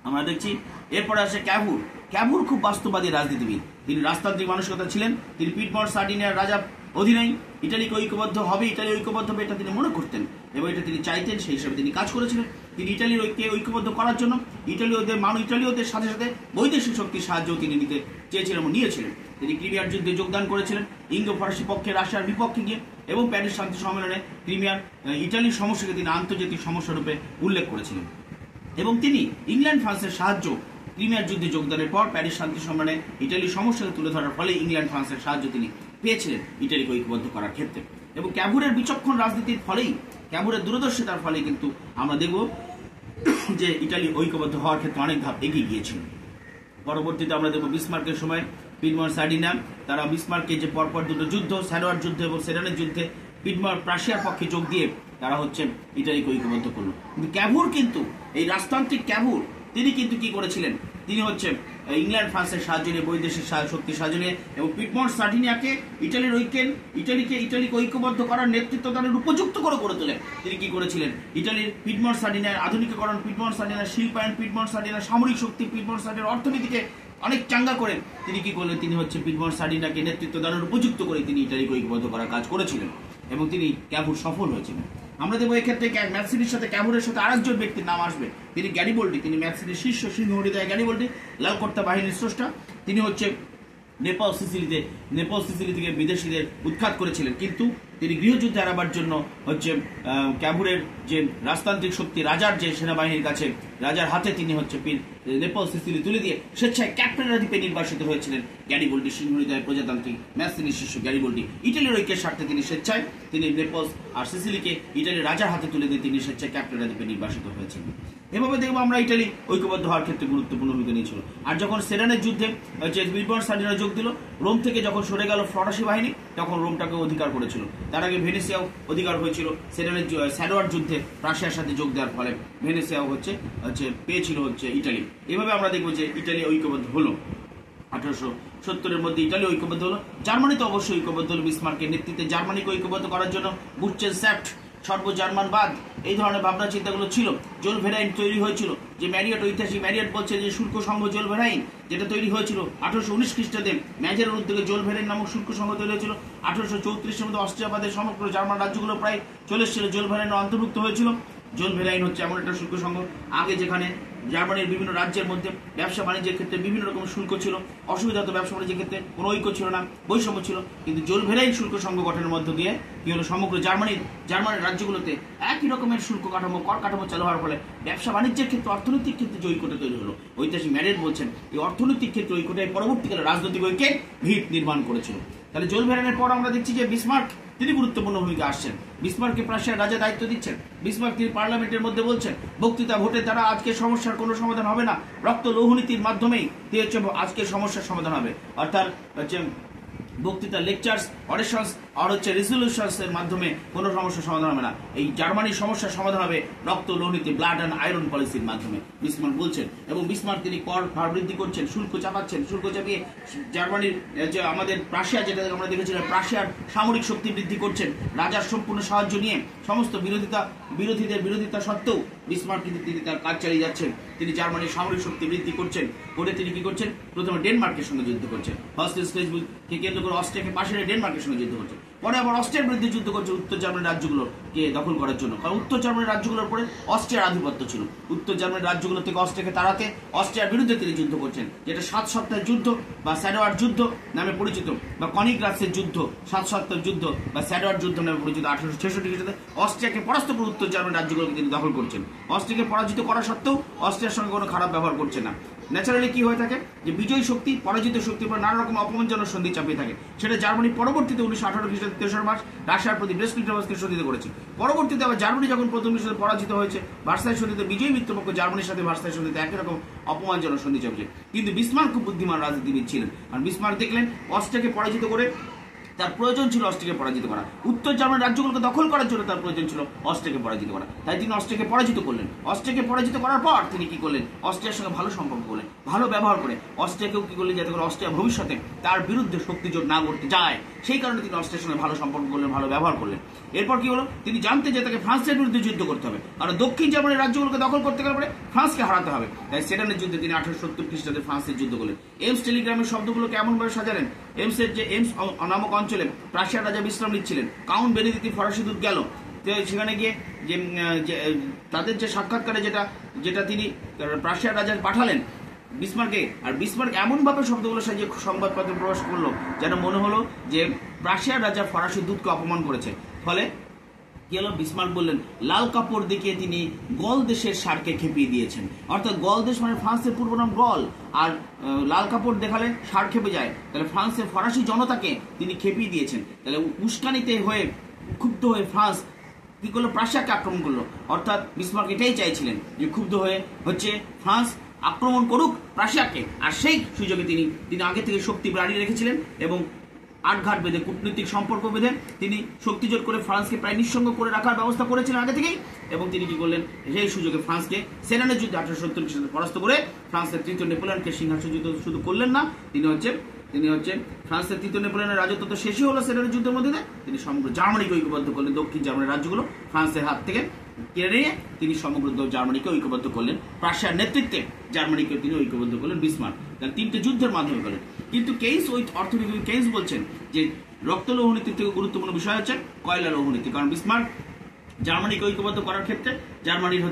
আমরা দেখছি এরপরে আসে ক্যাভুর। ক্যাভুর খুব বাস্তববাদী রাজনীতিবিদ, তিনি রাজতান্ত্রিক মানসিকতা ছিলেন। তিনি পিডমন্ট সার্ডিনিয়ার রাজা অধীনেই ইটালিকে ঐক্যবদ্ধ হবে, ইটালি ঐক্যবদ্ধ হবে এটা তিনি মনে করতেন এবং এটা তিনি চাইতেন, সেই হিসাবে তিনি কাজ করেছিলেন। তিনি ইটালির ঐক্যবদ্ধ করার জন্য ইটালীয়দের সাথে সাথে বৈদেশিক শক্তির সাহায্য তিনি নিতে চেয়েছিলেন এবং নিয়েছিলেন। তিনি ক্রিমিয়ার যুদ্ধে যোগদান করেছিলেন ইঙ্গো ফরাসি পক্ষে রাশিয়ার বিপক্ষে গিয়ে, এবং প্যারিস শান্তি সম্মেলনে ক্রিমিয়ার ইটালির সমস্যাকে তিনি আন্তর্জাতিক সমস্যা রূপে উল্লেখ করেছিলেন। এবং তিনি ইংল্যান্ড ফ্রান্সের সাহায্য ক্রিমিয়ার যুদ্ধে যোগদানের পর প্যারিস শান্তি সম্মেলনে ইটালির সমস্যাকে তুলে ধরার ফলে ইংল্যান্ড ফ্রান্সের সাহায্য তিনি পেয়েছিলেন ইটালিকে ঐক্যবদ্ধ করার ক্ষেত্রে। এবং ক্যাভুরের বিচক্ষণ রাজনীতির ফলেই, ক্যাভুরের দূরদর্শিতার ফলে কিন্তু আমরা দেখব যে ইটালি ঐক্যবদ্ধ হওয়ার ক্ষেত্রে অনেক ধাপ এগিয়ে গিয়েছিল। পরবর্তীতে আমরা দেখব বিসমার্কের সময় পিডমন্ট সার্ডিনিয়া তারা বিসমার্কে যে পরপর দুটো যুদ্ধ, স্যাডোয়ার যুদ্ধ এবং সেডানের যুদ্ধে পিডমন্ট প্রাশিয়ার পক্ষে যোগ দিয়ে তারা হচ্ছে ইটালিকে ঐক্যবদ্ধ করলো। কিন্তু ক্যাভুর কিন্তু এই রাজতান্ত্রিক ক্যাভুর তিনি কিন্তু কি করেছিলেন, তিনি হচ্ছে ইংল্যান্ড ফ্রান্সের সাহায্য নিয়ে, বৈদেশিক শক্তির সাহায্য নিয়ে এবং পিডমন্ট সার্ডিনিয়াকে ইটালিকে ঐক্যবদ্ধ করার নেতৃত্ব দানের উপযুক্ত করে গড়ে তোলেন। তিনি কি করেছিলেন, ইটালির পিডমন্ট সার্ডিনিয়ার আধুনিকীকরণ, পিডমন্ট সার্ডিনিয়ার শিল্পায়ন, পিডমন্ট সার্ডিনিয়ার সামরিক শক্তি, পিডমন্ট সার্ডিনিয়ার অর্থনীতিকে অনেক চাঙ্গা করেন। তিনি কি করলেন, তিনি হচ্ছে পিডমন্ট সার্ডিনিয়াকে নেতৃত্ব দানের উপযুক্ত করে তিনি ইটালিকে ঐক্যবদ্ধ করার কাজ করেছিলেন এবং তিনি ক্যাভুর সফল হয়েছিলেন। আমরা দেখবো এক্ষেত্রে ম্যাসিনির সাথে ক্যাভুরের সাথে আরেকজন ব্যক্তির নাম আসবে, তিনি গ্যারিবল্ডি। তিনি ম্যাসিনির শীর্ষ সিংহহৃদয় গ্যারিবল্ডি, লালকর্তা বাহিনীর স্রষ্টা। তিনি হচ্ছে নেপাল সিসিলি থেকে বিদেশিদের উৎখাত করেছিলেন, কিন্তু তিনি গৃহযুদ্ধে হারাবার জন্য হচ্ছে ক্যাভুরের যে রাজতান্ত্রিক শক্তি, রাজার যে সেনাবাহিনীর কাছে, রাজার হাতে তিনি হচ্ছে নেপাল সিসিলি তুলে দিয়ে স্বেচ্ছায় ক্যাপ্টেনের দ্বীপে নির্বাসিত হয়েছিলেন গ্যারিবল্ডি, সিংহহৃদয় প্রজাতান্ত্রিক ম্যাসিনির শিষ্য গ্যারিবল্ডি। ইটালির ঐক্যের স্বার্থে তিনি স্বেচ্ছায় নেপাল আর সিসিলিকে ইটালির রাজার হাতে তুলে দিয়ে তিনি স্বেচ্ছায় ক্যাপ্টেনের দ্বীপে নির্বাসিত হয়েছিলেন। এভাবে দেখবো আমরা ইটালি ঐক্যবদ্ধ হওয়ার ক্ষেত্রে গুরুত্বপূর্ণ ভূমিকা নিয়েছিল। আর যখন সেডানের যুদ্ধে পিডমন্ট সার্ডিনিয়া যোগ দিল, রোম থেকে যখন সরে গেল ফরাসি বাহিনী, তখন রোমটাকে অধিকার করেছিল। তার আগে ভেনেসিয়াও অধিকার হয়েছিল। স্যাডোয়ার যুদ্ধে রাশিয়ার সাথে যোগ দেওয়ার ফলে ভেনেসিয়াও পেয়েছিল ইটালি। এভাবে আমরা দেখবো যে ইটালি ঐক্যবদ্ধ হলো। 1870-এর মধ্যে ইটালি ঐক্যবদ্ধ হলো। জার্মানি তো অবশ্যই ঐক্যবদ্ধ হলো। বিসমার্কের নেতৃত্বে জার্মানিকে ঐক্যবদ্ধ করার জন্য বুটচেনস্যাফট, সর্বজার্মানবাদ, এই ধরনের ভাবনা চিন্তাগুলো ছিল। জোল ভেরাইন তৈরি হয়েছিল, যে ম্যারিয়ট, ঐতিহাসিক ম্যারিয়ট বলছে যে শুল্ক সংঘ জোল ভেরাইন, যেটা তৈরি হয়েছিল 1819 খ্রিস্টাব্দে ম্যাজের উদ্যোগে জোল ভেরাইন নামক শুল্ক সংঘ তৈরি হয়েছিল। 1834-এর মধ্যে অস্ট্রিয়াবাদের সমগ্র জার্মান রাজ্যগুলো প্রায় চলে এসেছিল, জোল ভেরাইন অন্তর্ভুক্ত হয়েছিল। জোলভেরাইন হচ্ছে এমন একটা শুল্ক সংঘ, আগে যেখানে জার্মানির বিভিন্ন রাজ্যের মধ্যে ব্যবসা বাণিজ্যের ক্ষেত্রে বিভিন্ন রকম শুল্ক ছিল, অসুবিধা হতো ব্যবসা বাণিজ্যের ক্ষেত্রে, কোনো ঐক্য ছিল না, বৈষম্য ছিল। কিন্তু জোলভেরাইন শুল্ক সংঘ গঠনের মধ্য দিয়ে কি হলো, সমগ্র জার্মানির রাজ্যগুলোতে একই রকমের শুল্ক কাঠামো, কর কাঠামো চালু হওয়ার ফলে ব্যবসা বাণিজ্যের ক্ষেত্রে, অর্থনৈতিক ক্ষেত্রে যে ঐক্যটা তৈরি হলো, ঐতিহাসিক ম্যারেট বলছেন এই অর্থনৈতিক ক্ষেত্রে ঐক্যটাই পরবর্তীকালে রাজনৈতিক ঐক্যের ভিত নির্মাণ করেছিল। তাহলে জোলভেরাইনের পর আমরা দেখছি যে বিসমার্ক তিনি গুরুত্বপূর্ণ ভূমিকা আসছেন। বিসমার্ককে প্রাশিয়ার রাজা দায়িত্ব দিচ্ছেন। বিসমার্ক তিনি পার্লামেন্টের মধ্যে বলছেন বক্তৃতা ভোটের দ্বারা আজকের সমস্যার কোনো সমাধান হবে না, রক্ত লৌহনীতির মাধ্যমেই আজকের সমস্যার সমাধান হবে। অর্থাৎ বক্তৃতা, লেকচার্স, অরেশনস আর রেজলিউশনস এর মাধ্যমে কোনো সমস্যার সমাধান হবে না। এই জার্মানির সমস্যার সমাধান হবে রক্ত লৌহনীতি, ব্লাড অ্যান্ড আয়রন পলিসির মাধ্যমে, বিসমার্ক বলছেন। এবং বিসমার্ক তিনি কর ভার বৃদ্ধি করছেন, শুল্ক চাপাচ্ছেন, শুল্ক চাপিয়ে জার্মানির যে আমাদের প্রাশিয়া, যেটা আমরা দেখেছিলাম, প্রাশিয়ার সামরিক শক্তি বৃদ্ধি করছেন রাজার সম্পূর্ণ সাহায্য নিয়ে। সমস্ত বিরোধীদের বিরোধিতা সত্ত্বেও বিসমার্ক কিন্তু তিনি তার কাজ চালিয়ে যাচ্ছেন। তিনি জার্মানির সামরিক শক্তি বৃদ্ধি করছেন, করে তিনি কি করছেন, প্রথমে ডেনমার্কের সঙ্গে যুদ্ধ করছেন, কে কেন্দ্র করে অস্ট্রিয়াকে পাশে ডেনমার্কের সঙ্গে যুদ্ধ করছেন। পরে আবার অস্ট্রিয়ার বিরুদ্ধে যুদ্ধ করছে উত্তর জার্মানির রাজ্যগুলোকে দখল করার জন্য, কারণ উত্তর জার্মানির রাজ্যগুলোর পরে অস্ট্রিয়ার আধিপত্য ছিল। উত্তর জার্মানির রাজ্যগুলো থেকে অস্ট্রিয়াকে তাড়াতে অস্ট্রিয়ার বিরুদ্ধে তিনি যুদ্ধ করছেন, যেটা 7 সপ্তাহের যুদ্ধ বা স্যাডোয়ার যুদ্ধ নামে পরিচিত, বা কনিগ্রাসের যুদ্ধ, 7 সপ্তাহের যুদ্ধ বা স্যাডোয়ার যুদ্ধ নামে পরিচিত। 1866 খ্রিস্টাব্দে অস্ট্রিয়াকে পরাস্ত করে উত্তর জার্মানির রাজ্যগুলোকে তিনি দখল করছেন। অস্ট্রিয়াকে পরাজিত করা সত্ত্বেও অস্ট্রিয়ার সঙ্গে কোনো খারাপ ব্যবহার করছে না। ন্যাচারালি কি হয়ে থাকে যে বিজয়ী শক্তি পরাজিত শক্তির উপর নানা রকম অপমানজনক সন্ধি চাপিয়ে থাকে। সেটা জার্মানি পরবর্তীতে 1918 খ্রিস্টাব্দে 3 মার্চ রাশিয়ার প্রতি ব্রেস্ট-লিটভানস্কি সন্ধিতে করেছে। পরবর্তীতে আবার জার্মানি যখন প্রথম বিশ্বযুদ্ধে পরাজিত হয়েছে, ভার্সাই সন্ধিতে বিজয়ী মিত্রপক্ষ জার্মানির সাথে ভার্সাই সন্ধিতে একই রকম অপমানজনক সন্ধি চাপিয়েছে। কিন্তু বিসমার্ক খুব বুদ্ধিমান রাজনীতিবিদ ছিলেন, আর বিসমার্ক দেখলেন অস্ট্রিয়াকে পরাজিত করে তার প্রয়োজন ছিল অস্ট্রিয়াকে পরাজিত করা, উত্তর জার্মানির রাজ্যগুলোকে দখল করার জন্য তার প্রয়োজন ছিল অস্ট্রিয়াকে পরাজিত করা। তাই তিনি অস্ট্রিয়াকে পরাজিত করলেন। অস্ট্রিয়াকে পরাজিত করার পর তিনি কি করলেন, অস্ট্রিয়ার সঙ্গে ভালো সম্পর্ক করলেন, ভালো ব্যবহার করে অস্ট্রিয়াকেও কি করলেন, যাতে করে অস্ট্রিয়া ভবিষ্যতে তার বিরুদ্ধে শক্তি জোট না করতে যায়, সেই কারণে তিনি অস্ট্রিয়ার সঙ্গে ভালো সম্পর্ক করলেন, ভালো ব্যবহার করলেন। এরপর কি হলো, তিনি জানতেন যে তাকে ফ্রান্সের বিরুদ্ধে যুদ্ধ করতে হবে, কারণ দক্ষিণ জার্মানির রাজ্যগুলোকে দখল করতে গেলে পরে ফ্রান্সকে হারাতে হবে। তাই সেডানের যুদ্ধে তিনি 1870 খ্রিস্টাব্দে ফ্রান্সের যুদ্ধ করলেন। এমস টেলিগ্রামের শব্দগুলো কেমনভাবে সাজালেন, এমস নামক অঞ্চলে প্রাশিয়ার রাজা বিশ্রাম নিচ্ছিলেন, কাউন্ট বেনেদিক্তি ফরাসি দূত গেল সেখানে গিয়ে যে তাদের যে সাক্ষাৎকারে যেটা তিনি প্রাশিয়ার রাজা পাঠালেন বিসমার্কে, আর বিসমার্ক এমনভাবে শব্দগুলো সাজিয়ে সংবাদপত্রে প্রকাশ করলো যেন মনে হলো যে প্রাশিয়ার রাজা ফরাসি দূতকে অপমান করেছে। ফলে কি হলো, বিসমার্ক বললেন লাল কাপড় দেখিয়ে তিনি গল দেশের ষাঁড়কে খেপিয়ে দিয়েছেন। অর্থাৎ গল দেশ মানে ফ্রান্সের পূর্ব নাম গল, আর লাল কাপড় দেখালে ষাঁড় খেপে যায়, তাহলে ফ্রান্সের ফরাসি জনতাকে তিনি খেপিয়ে দিয়েছেন। তাহলে উস্কানিতে হয়ে ক্ষুব্ধ হয়ে ফ্রান্স কি করলো, প্রাশিয়াকে আক্রমণ করলো। অর্থাৎ বিসমার্ক এটাই চাইছিলেন যে ক্ষুব্ধ হয়ে ফ্রান্স আক্রমণ করুক প্রাশিয়াকে, আর সেই সুযোগে তিনি আগে থেকে শক্তি বাড়িয়ে রেখেছিলেন এবং আটঘাট বেঁধে, কূটনৈতিক সম্পর্ক বেঁধে তিনি শক্তিজোট করে ফ্রান্সকে প্রায় নিঃসঙ্গ করে রাখার ব্যবস্থা করেছিলেন আগে থেকেই। এবং তিনি কি করলেন, সেই সুযোগে ফ্রান্সকে সেডানের যুদ্ধে 1870 খ্রিস্টাব্দে পরাস্ত করে ফ্রান্সের তৃতীয় নেপোলিয়নকে সিংহাসনচ্যুত শুধু করলেন না, তিনি হচ্ছে ফ্রান্সের তৃতীয় নেপোলিয়নের রাজত্ব তো শেষই হলো সেডানের যুদ্ধের মধ্যে দিয়ে, তিনি সমগ্র জার্মানিকে ঐক্যবদ্ধ করলেন। দক্ষিণ জার্মানির রাজ্যগুলো ফ্রান্সের হাত থেকে কেড়ে নিয়ে তিনি সমগ্র জার্মানিকে ঐক্যবদ্ধ করলেন। প্রাশিয়ার নেতৃত্বে জার্মানিকে তিনি ঐক্যবদ্ধ করলেন বিসমার্ক, তার 3টে যুদ্ধের মাধ্যমে করলেন। কিন্তু কেইস, ওই অর্থনীতিবিদ কেইস বলছেন যে রক্ত লৌহনীতির থেকে গুরুত্বপূর্ণ বিষয় হচ্ছে কয়লা লৌহনীতি, কারণ বিসমার্ক জার্মানিকে ঐক্যবদ্ধ করার ক্ষেত্রে জার্মানির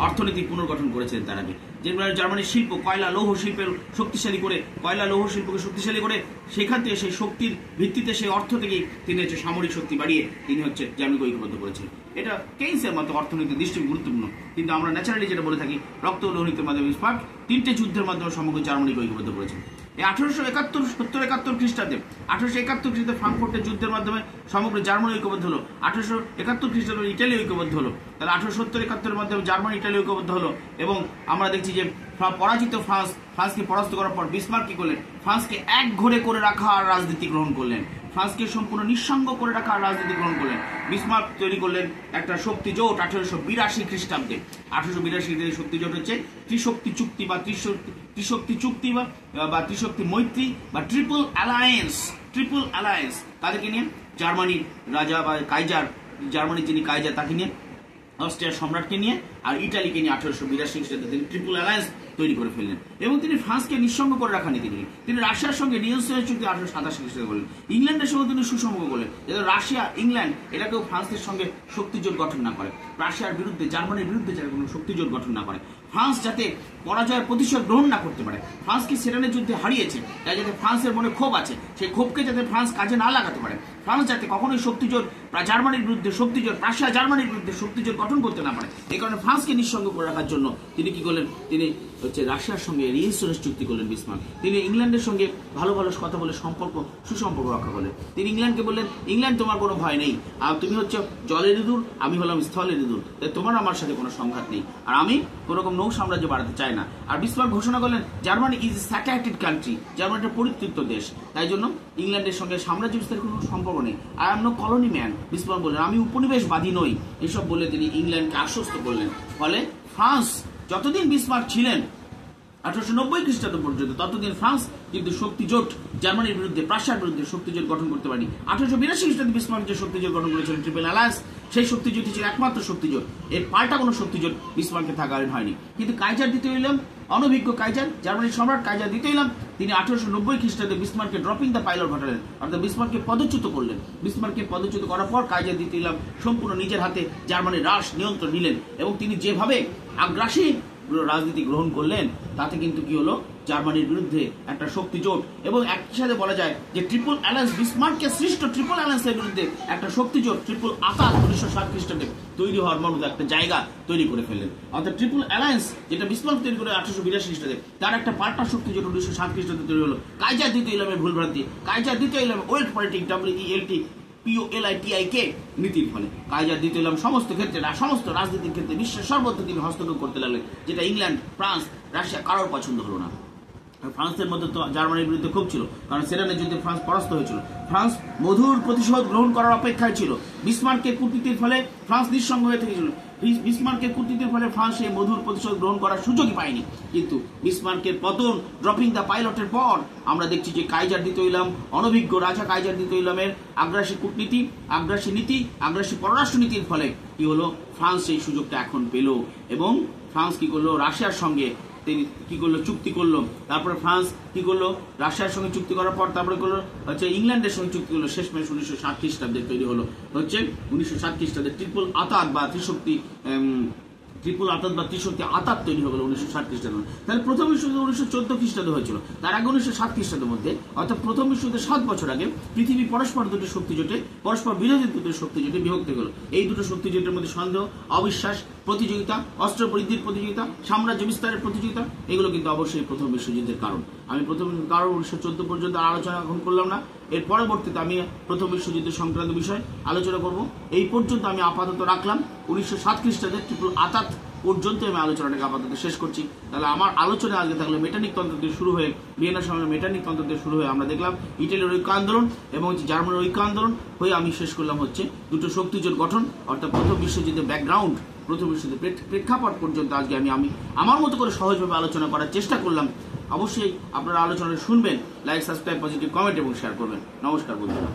অর্থনৈতিক পুনর্গঠন করেছিলেন তার আগে। যেভাবে জার্মানির শিল্প কয়লা লৌহ শিল্পের শক্তিশালী করে, কয়লা লৌহ শিল্পকে শক্তিশালী করে, সেখান থেকে সেই শক্তির ভিত্তিতে সেই অর্থ থেকেই তিনি সামরিক শক্তি বাড়িয়ে তিনি জার্মানিকে ঐক্যবদ্ধ করেছিলেন। এটা কেইন্সের মতো অর্থনৈতিক দৃষ্টি গুরুত্বপূর্ণ। কিন্তু আমরা ন্যাচারালি যেটা বলে থাকি, রক্ত লৌহনীতির মাধ্যমে বিসমার্ক 3টে যুদ্ধের মাধ্যমে সমগ্র জার্মানিকে ঐক্যবদ্ধ করেছেন। এই 1871 খ্রিস্টাব্দে 1871 খ্রিস্টাব্দে ফ্রাঙ্কফুর্টের যুদ্ধের মাধ্যমে সমগ্র জার্মানি ঐক্যবদ্ধ হলো। 1871 খ্রিস্টাব্দে ইটালি ঐক্যবদ্ধ হলো। তাহলে 1870-71 মাধ্যমে জার্মানি ইটালি ঐক্যবদ্ধ হলো। এবং আমরা দেখছি যে পরাজিত ফ্রান্সকে পরাস্ত করার পর বিসমার্ক কি করলেন, ফ্রান্সকে এক ঘরে করে রাখার রাজনীতি গ্রহণ করলেন, ফ্রান্সকে সম্পূর্ণ নিঃসঙ্গ করে রাখার রাজনীতি গ্রহণ করলেন। বিসমার্ক তৈরি করলেন একটা শক্তি জোট 1882 খ্রিস্টাব্দে। 1882 শক্তি জোট হচ্ছে ত্রিশক্তি চুক্তি বা ত্রিশক্তি মৈত্রী বা ট্রিপল অ্যালায়েন্স। তাদেরকে নিয়ে জার্মানির রাজা বা কাইজার, জার্মানির যিনি কাইজার তাকে নিয়ে, অস্ট্রিয়ার সম্রাটকে নিয়ে, আর ইটালিকে নিয়ে 1882 খ্রিস্টাব্দে তিনি ট্রিপল অ্যালায়েন্স তৈরি করে ফেললেন এবং তিনি ফ্রান্সকে নিঃসঙ্গ করে রাখা নীতি নিলেন। তিনি রাশিয়ার সঙ্গে নিউসিল্যান্ড চুক্তি 1887 খ্রিস্টাব্দে করলেন। ইংল্যান্ডের সঙ্গে তিনি সুসম্পর্ক করলেন, যাতে রাশিয়া ইংল্যান্ড এটাকেও ফ্রান্সের সঙ্গে শক্তিজোট গঠন না করে, রাশিয়ার বিরুদ্ধে জার্মানির বিরুদ্ধে যাতে কোনো শক্তিজোট গঠন না করে, ফ্রান্স যাতে পরাজয়ের প্রতিশোধ গ্রহণ না করতে পারে। ফ্রান্সকে সেরানের যুদ্ধে হারিয়েছে, তাই যাতে ফ্রান্সের মনে ক্ষোভ আছে, সেই ক্ষোভকে যাতে ফ্রান্স কাজে না লাগাতে পারে, ফ্রান্স যাতে কখনোই শক্তিজোট জার্মানির বিরুদ্ধে শক্তিজোট, রাশিয়া জার্মানির বিরুদ্ধে শক্তিজোট গঠন করতে না পারে। এই কারণে ফ্রান্সকে নিঃসঙ্গ করে রাখার জন্য তিনি কি করলেন, তিনি রাশিয়ার সঙ্গে রিইন্স্যুরেন্স চুক্তি করলেন বিসমার্ক। তিনি ইংল্যান্ডের সঙ্গে ভালো ভালো কথা বলে সুসম্পর্ক রক্ষা করলেন। তিনি ইংল্যান্ডকে বললেন, ইংল্যান্ড তোমার কোনো ভয় নেই, আর তুমি হচ্ছে জলের ইঁদুর, আমি হলাম স্থলের ইঁদুর, তাই তোমার আমার সাথে কোনো সংঘাত নেই, আর আমি কোনোরকম নৌ সাম্রাজ্য বাড়াতে চাই না। আর বিসমার্ক ঘোষণা করলেন, Germany is a satellited country, Germany একটা পরিত্যক্ত দেশ, তাই জন্য ইংল্যান্ডের সঙ্গে সাম্রাজ্য বিস্তারের কোনো সম্পর্ক নেই। I am no colony man, Bismarck বললেন, আমি উপনিবেশবাদী নই। এসব বলে তিনি ইংল্যান্ডকে আশ্বস্ত করলেন। ফলে ফ্রান্স যতদিন বিসমার্ক ছিলেন 1890 খ্রিস্টাব্দ পর্যন্ত, ততদিন ফ্রান্স কিন্তু শক্তিজোট জার্মানির বিরুদ্ধে, রাশিয়ার বিরুদ্ধে শক্তিজোট গঠন করতে পারেনি। 1882 খ্রিস্টাব্দে বিসমার্ক যে শক্তিজোট গঠন করেছিলেন ট্রিপল অ্যালায়েন্স, সেই শক্তিজোটই ছিল একমাত্র শক্তিজোট, এর পাল্টা কোনো শক্তিজোট বিসমার্কের থাকাকালীন হয়নি। কিন্তু কাইজার দ্বিতীয় উইলিয়াম, অনভিজ্ঞ কাইজার, জার্মানির সম্রাট কাইজার দ্বিতীয় উইলিয়াম, তিনি 1890 খ্রিস্টাব্দে বিসমার্ককে ড্রপিং দ্য পাইলট ঘটালেন, অর্থাৎ বিসমার্ককে পদচ্যুত করলেন। বিসমার্ককে পদচ্যুত করার পর কাইজার দ্বিতীয় উইলিয়াম সম্পূর্ণ নিজের হাতে জার্মানির রাশ নিয়ন্ত্রণ নিলেন এবং তিনি যেভাবে আগ্রাসী রাজনীতি গ্রহণ করলেন, তাতে কিন্তু কি হলো, জার্মানির বিরুদ্ধে একটা শক্তি জোট এবং একই সাথে বলা যায় যে ট্রিপল অ্যালায়েন্স, বিসমার্কের সৃষ্ট ট্রিপল অ্যালায়েন্সের বিরুদ্ধে একটা শক্তি জোট, ট্রিপল আতাত 1907 খ্রিস্টাব্দে তৈরি হওয়ার মতো একটা জায়গা তৈরি করে ফেললেন। অর্থাৎ ট্রিপল অ্যালায়েন্স যেটা বিসমার্ক তৈরি করে 1882 খ্রিস্টাব্দে, তার একটা পাল্টা শক্তি জোট 1907 খ্রিস্টাব্দে তৈরি হলো। কাইজার দ্বিতীয় ইলামের ভুলভ্রান্তি, কাইজার দ্বিতীয় ইলামের ওয়েল্ট পলিটিক, WELT POLITIK নীতির ফলে কাইজার দ্বিতীয় ইলাম সমস্ত ক্ষেত্রে, সমস্ত রাজনীতির ক্ষেত্রে বিশ্বের সর্বত্র তিনি হস্তক্ষেপ করতে লাগলেন, যেটা ইংল্যান্ড, ফ্রান্স, রাশিয়া কারোর পছন্দ হলো না। ফ্রান্সের মধ্যে তো জার্মানির বিরুদ্ধে খুব ছিল, কারণ সেরানের যুদ্ধে ফ্রান্স পরাস্ত হয়েছিল। ফ্রান্স মধুর প্রতিশোধ গ্রহণ করার অপেক্ষায় ছিল। বিসমার্কের কূটনীতির ফলে ফ্রান্স নিঃসঙ্গ হয়ে থেকেছিল। বিসমার্কের কূটনীতির ফলে ফ্রান্স এই মধুর প্রতিশোধ গ্রহণ করার সুযোগই পায়নি। কিন্তু বিসমার্কের পতন, ড্রপিং দ্য পাইলটের পর আমরা দেখছি যে কাইজার দ্বিতীয় ইলাম, অনভিজ্ঞ রাজা কাইজার দ্বিতীয় ইলামের আগ্রাসী কূটনীতি, আগ্রাসী নীতি, আগ্রাসী পররাষ্ট্রনীতির ফলে কি হলো, ফ্রান্স এই সুযোগটা এখন পেল এবং ফ্রান্স কি করলো, রাশিয়ার সঙ্গে তিনি কি করলো, চুক্তি করলো। তারপরে ফ্রান্স কি করলো, রাশিয়ার সঙ্গে চুক্তি করার পর তারপরে করলো হচ্ছে ইংল্যান্ডের সঙ্গে চুক্তি করলো। শেষমেশ 1907 খ্রিস্টাব্দে তৈরি হলো হচ্ছে 1907 খ্রিস্টাব্দে ট্রিপল আতাত বা ত্রিশক্তি, ট্রিপল আতাত বা ত্রিশক্তি আতাত তৈরি হয়ে গেল 1907 খ্রিস্টাব্দে। তাহলে প্রথম বিশ্বযুদ্ধ 1914 খ্রিস্টাব্দে হয়েছিল, তার আগে 1907 খ্রিস্টাব্দের মধ্যে, অর্থাৎ প্রথম বিশ্বযুদ্ধের 7 বছর আগে পৃথিবী পরস্পর দুটো শক্তি জোটে, পরস্পর বিরোধী দুটো শক্তি জোটে বিভক্ত হলো। এই দুটো শক্তি জোটের মধ্যে সন্দেহ, অবিশ্বাস, প্রতিযোগিতা, অস্ত্র বৃদ্ধির প্রতিযোগিতা, সাম্রাজ্য বিস্তারের প্রতিযোগিতা, এগুলো কিন্তু অবশ্যই প্রথম বিশ্বযুদ্ধের কারণ। আমি প্রথম কারণ 1914 পর্যন্ত আলোচনা এখন করলাম না, এর পরবর্তীতে আমি প্রথম বিশ্বযুদ্ধ সংক্রান্ত বিষয় আলোচনা করব। এই পর্যন্ত আমি আপাতত রাখলাম 1907 খ্রিস্টাব্দে ট্রিপল আতাত পর্যন্ত আমি আলোচনাটাকে আপাতত শেষ করছি। তাহলে আমার আলোচনা আজকে থাকলো মেটানিক তন্ত্র দিয়ে শুরু হয়ে, ভিয়েনা সম্মেলন মেটানিক তন্ত্র দিয়ে শুরু হয়ে আমরা দেখলাম ইটালির ঐক্য আন্দোলন এবং জার্মানির ঐক্য আন্দোলন হয়ে আমি শেষ করলাম হচ্ছে দুটো শক্তিজোট গঠন, অর্থাৎ প্রথম বিশ্বযুদ্ধের ব্যাকগ্রাউন্ড, প্রথম বিশ্বযুদ্ধের প্রেক্ষাপট পর্যন্ত আজকে আমি আমার মতো করে সহজভাবে আলোচনা করার চেষ্টা করলাম। অবশ্যই আপনারা আলোচনাটা শুনবেন, লাইক, সাবস্ক্রাইব, পজিটিভ কমেন্ট এবং শেয়ার করবেন। নমস্কার বন্ধুরা।